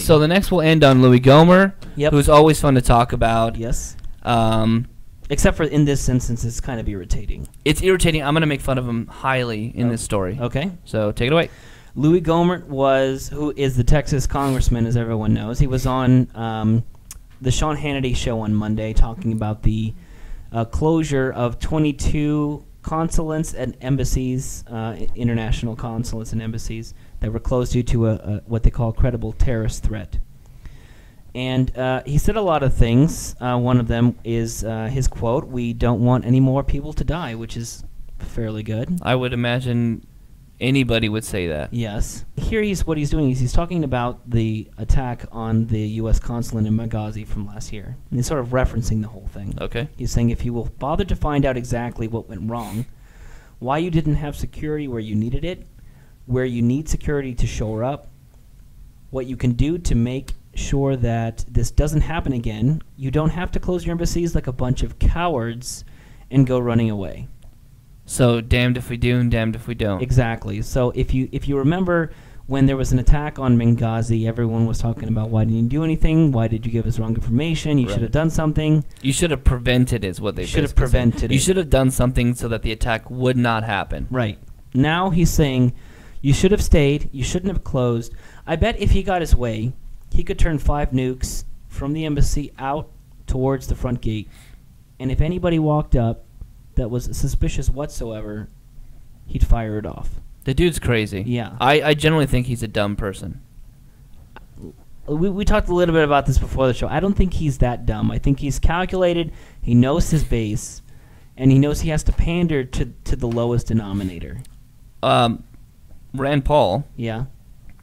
So the next will end on Louie Gohmert, who's always fun to talk about. Yes. Except for in this instance, it's kind of irritating. It's irritating. I'm going to make fun of him highly in this story. Okay. So take it away. Louie Gohmert who is the Texas congressman, as everyone knows. He was on the Sean Hannity show on Monday talking about the closure of 22 consulates and embassies, international consulates and embassies, that were closed due to what they call credible terrorist threat. And he said a lot of things. One of them is his quote, "We don't want any more people to die," which is fairly good. I would imagine anybody would say that. Yes. Here what he's doing is he's talking about the attack on the U.S. consulate in Benghazi from last year. And he's sort of referencing the whole thing. Okay. He's saying if you will bother to find out exactly what went wrong, why you didn't have security where you needed it, where you need security to shore up, what you can do to make sure that this doesn't happen again, you don't have to close your embassies like a bunch of cowards and go running away. So damned if we do and damned if we don't. Exactly. So if you remember when there was an attack on Benghazi, everyone was talking about, why didn't you do anything? Why did you give us wrong information? You should have done something. You should have prevented is what they should have prevented it. You should have done something so that the attack would not happen. Right. Now he's saying you should have stayed. You shouldn't have closed. I bet if he got his way, he could turn 5 nukes from the embassy out towards the front gate. And if anybody walked up that was suspicious whatsoever, he'd fire it off. The dude's crazy. Yeah. I generally think he's a dumb person. We talked a little bit about this before the show. I don't think he's that dumb. I think he's calculated, he knows his base, and he knows he has to pander to the lowest denominator. Rand Paul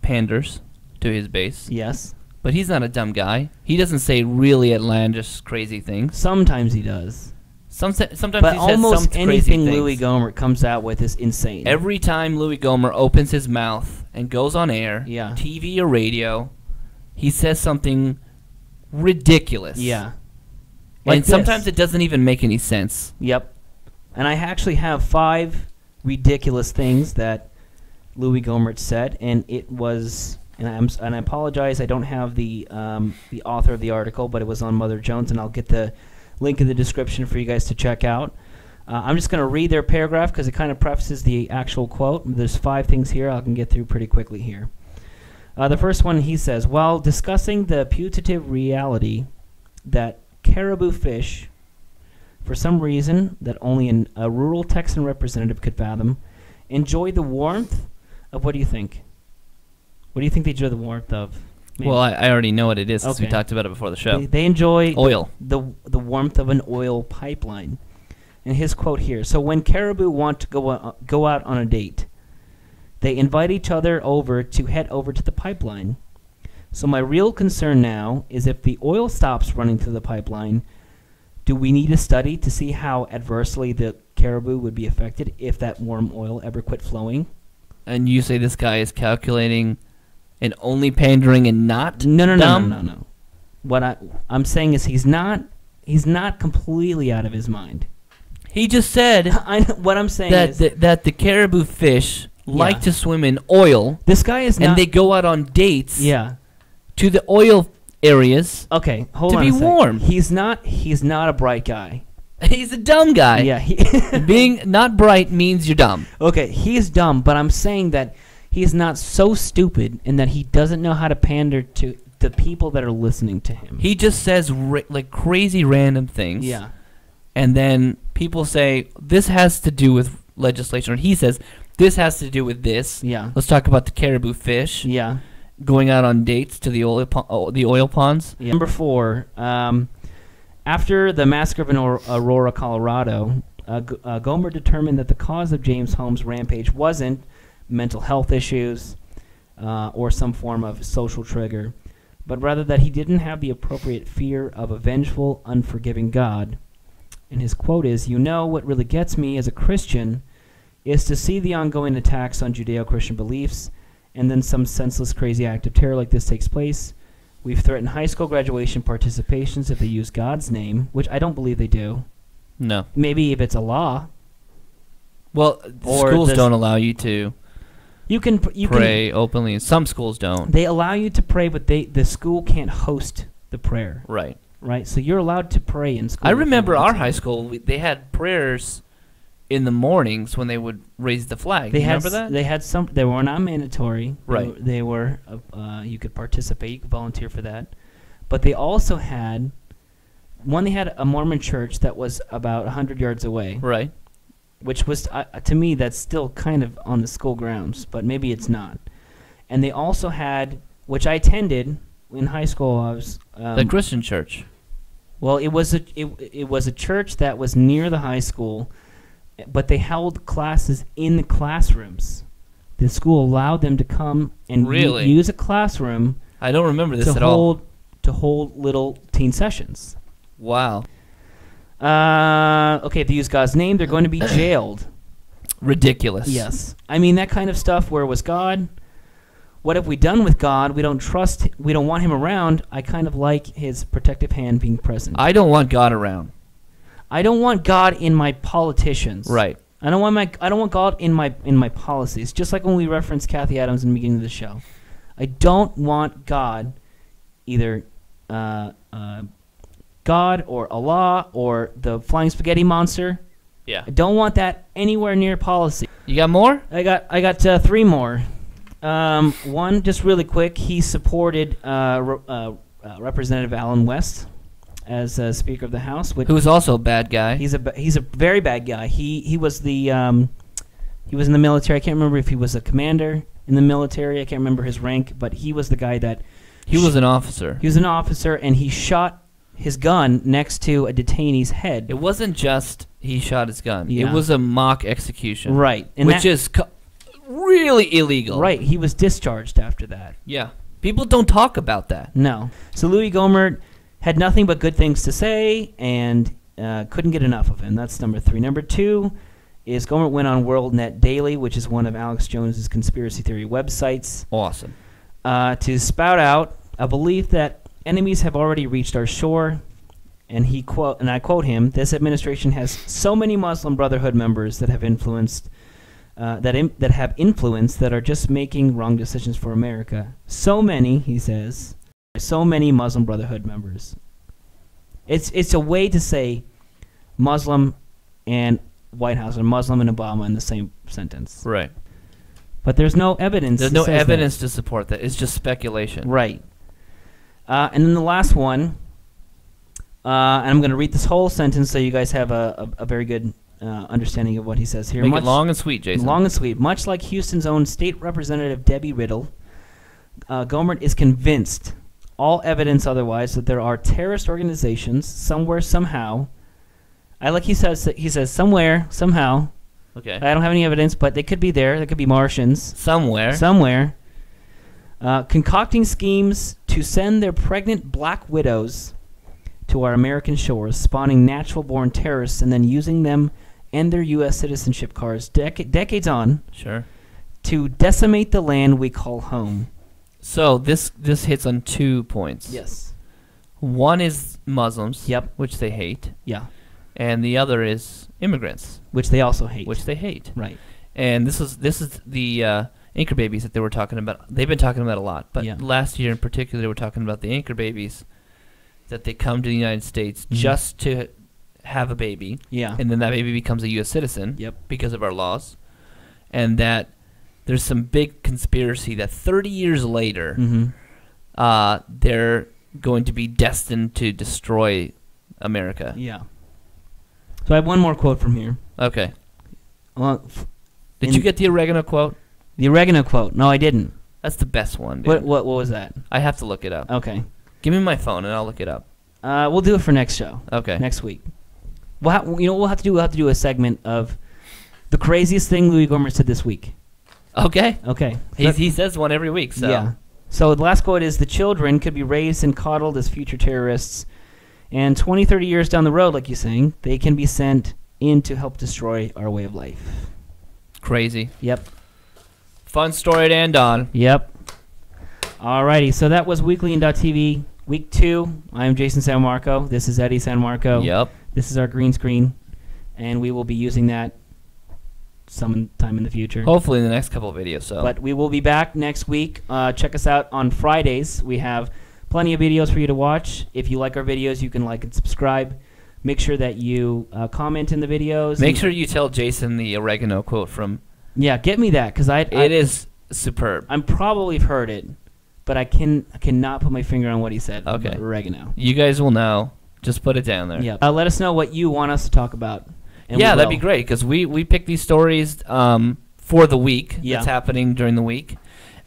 panders to his base. Yes. But he's not a dumb guy. He doesn't say really outlandish, crazy things. Sometimes he does. Sometimes but he almost says some crazy anything things. Louie Gohmert comes out with is insane. Every time Louie Gohmert opens his mouth and goes on air, yeah, TV or radio, he says something ridiculous. Yeah. Like and this. Sometimes it doesn't even make any sense. Yep. And I actually have 5 ridiculous things that Louie Gohmert said, and it was... And I apologize, I don't have the author of the article, but it was on Mother Jones, and I'll get the link in the description for you guys to check out. I'm just going to read their paragraph because it kind of prefaces the actual quote. There's 5 things here I can get through pretty quickly here. The first one, he says, while discussing the putative reality that caribou fish, for some reason that only a rural Texan representative could fathom, enjoy the warmth of, what do you think? What do you think they enjoy the warmth of? Maybe. Well, I already know what it is because we talked about it before the show. They enjoy oil. The warmth of an oil pipeline. And his quote here, so when caribou want to go out on a date, they invite each other over to head over to the pipeline. So my real concern now is if the oil stops running through the pipeline, do we need a study to see how adversely the caribou would be affected if that warm oil ever quit flowing? And you say this guy is calculating and only pandering and not dumb? No. What I'm saying is he's not completely out of his mind. He just said what I'm saying that is that the caribou fish like to swim in oil. This guy is not, and they go out on dates. Yeah. To the oil areas. Okay, hold on. To be warm. He's not a bright guy. He's a dumb guy. Yeah. Being not bright means you're dumb. Okay, he's dumb, but I'm saying that he's not so stupid in that he doesn't know how to pander to the people that are listening to him. He just says like crazy random things. Yeah. And then people say, this has to do with legislation. Or he says, this has to do with this. Yeah. Let's talk about the caribou fish. Yeah. Going out on dates to the oil ponds. Yeah. Number 4, after the massacre of Aurora, Colorado, Gohmert determined that the cause of James Holmes' rampage wasn't mental health issues or some form of social trigger, but rather that he didn't have the appropriate fear of a vengeful, unforgiving God. And his quote is, "You know what really gets me as a Christian is to see the ongoing attacks on Judeo-Christian beliefs, and then some senseless, crazy act of terror like this takes place. We've threatened high school graduation participations if they use God's name," which I don't believe they do. No. Maybe if it's a law. Well, schools don't allow you to You can pray openly. Some schools don't. They allow you to pray, but the school can't host the prayer. Right. Right. So you're allowed to pray in school. I remember our high school. They had prayers in the mornings when they would raise the flag. Remember that? They had some. They were not mandatory. Right. They were. You could participate. You could volunteer for that. But they also had one. They had a Mormon church that was about 100 yards away. Right. Which was to me, that's still kind of on the school grounds, but maybe it's not. And they also had, which I attended in high school. I was the Christian church. Well, it was a church that was near the high school, but they held classes in the classrooms. The school allowed them to come and use a classroom. I don't remember this at all. To hold little teen sessions. Wow. Okay, if they use God's name, they're going to be jailed. Ridiculous. Yes. I mean, that kind of stuff. Where was God? What have we done with God? We don't trust. We don't want him around. I kind of like his protective hand being present. I don't want God around. I don't want God in my politicians. Right. I don't want God in my policies. Just like when we referenced Kathy Adams in the beginning of the show. I don't want God, either God or Allah or the flying spaghetti monster. Yeah. I don't want that anywhere near policy. You got more? I got 3 more. One, just really quick, he supported Representative Alan West as Speaker of the House, who is also a bad guy. He's a very bad guy. He was he was in the military. I can't remember if he was a commander in the military. I can't remember his rank, but he was the guy that he was an officer. He was an officer, and he shot his gun next to a detainee's head. It wasn't just he shot his gun. Yeah. It was a mock execution. Right. And which is really illegal. Right. He was discharged after that. Yeah. People don't talk about that. No. So Louie Gohmert had nothing but good things to say and couldn't get enough of him. That's number 3. Number 2 is Gohmert went on WorldNet Daily, which is one of Alex Jones's conspiracy theory websites. Awesome. To spout out a belief that enemies have already reached our shore, and I quote him: "This administration has so many Muslim Brotherhood members that have influenced, that are just making wrong decisions for America. So many," he says, "so many Muslim Brotherhood members." It's a way to say Muslim and White House, or Muslim and Obama in the same sentence. Right. But there's no evidence. There's no evidence to support that. It's just speculation. Right. And then the last one, and I'm going to read this whole sentence so you guys have a very good understanding of what he says here. Make it long and sweet, Jason. Long and sweet. Much like Houston's own state representative Debbie Riddle, Gohmert is convinced, all evidence otherwise, that there are terrorist organizations somewhere, somehow. He says somewhere, somehow. Okay. I don't have any evidence, but they could be there. They could be Martians. Somewhere. Concocting schemes to send their pregnant black widows to our American shores, spawning natural-born terrorists, and then using them and their U.S. citizenship cards decades on to decimate the land we call home. So this hits on 2 points. Yes. One is Muslims, which they hate. Yeah. And the other is immigrants, which they also hate. Right. And this is the anchor babies that they were talking about. They've been talking about a lot, but last year in particular, they were talking about the anchor babies, that they come to the United States just to have a baby, and then that baby becomes a U.S. citizen because of our laws, and that there's some big conspiracy that 30 years later, they're going to be destined to destroy America. Yeah. So I have one more quote from here. Okay. Did you get the oregano quote? The oregano quote. No, I didn't. That's the best one, dude. What was that? I have to look it up. Okay. Give me my phone and I'll look it up. We'll do it for next show. Okay. Next week. We'll have to do a segment of the craziest thing Louie Gohmert said this week. Okay. Okay. He says one every week. So. Yeah. So the last quote is: "The children could be raised and coddled as future terrorists, and 20, 30 years down the road, like you're saying, they can be sent in to help destroy our way of life." Crazy. Yep. Fun story to end on. Yep. Alrighty, so that was Weekly.TV, Week 2. I'm Jason San Marco. This is Eddie San Marco. Yep. This is our green screen, and we will be using that sometime in the future. Hopefully in the next couple of videos. So, but we will be back next week. Check us out on Fridays. We have plenty of videos for you to watch. If you like our videos, you can like and subscribe. Make sure that you comment in the videos. Make sure you tell Jason the oregano quote from... Yeah, get me that, because it is superb. I'm probably heard it, but I cannot put my finger on what he said okay. about oregano. You guys will know. Just put it down there. Yeah. Let us know what you want us to talk about. Yeah, that'd be great, because we pick these stories for the week that's happening during the week.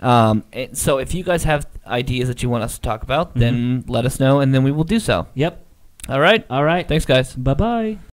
So if you guys have ideas that you want us to talk about, then let us know, and then we will do so. Yep. All right. All right. Thanks, guys. Bye-bye.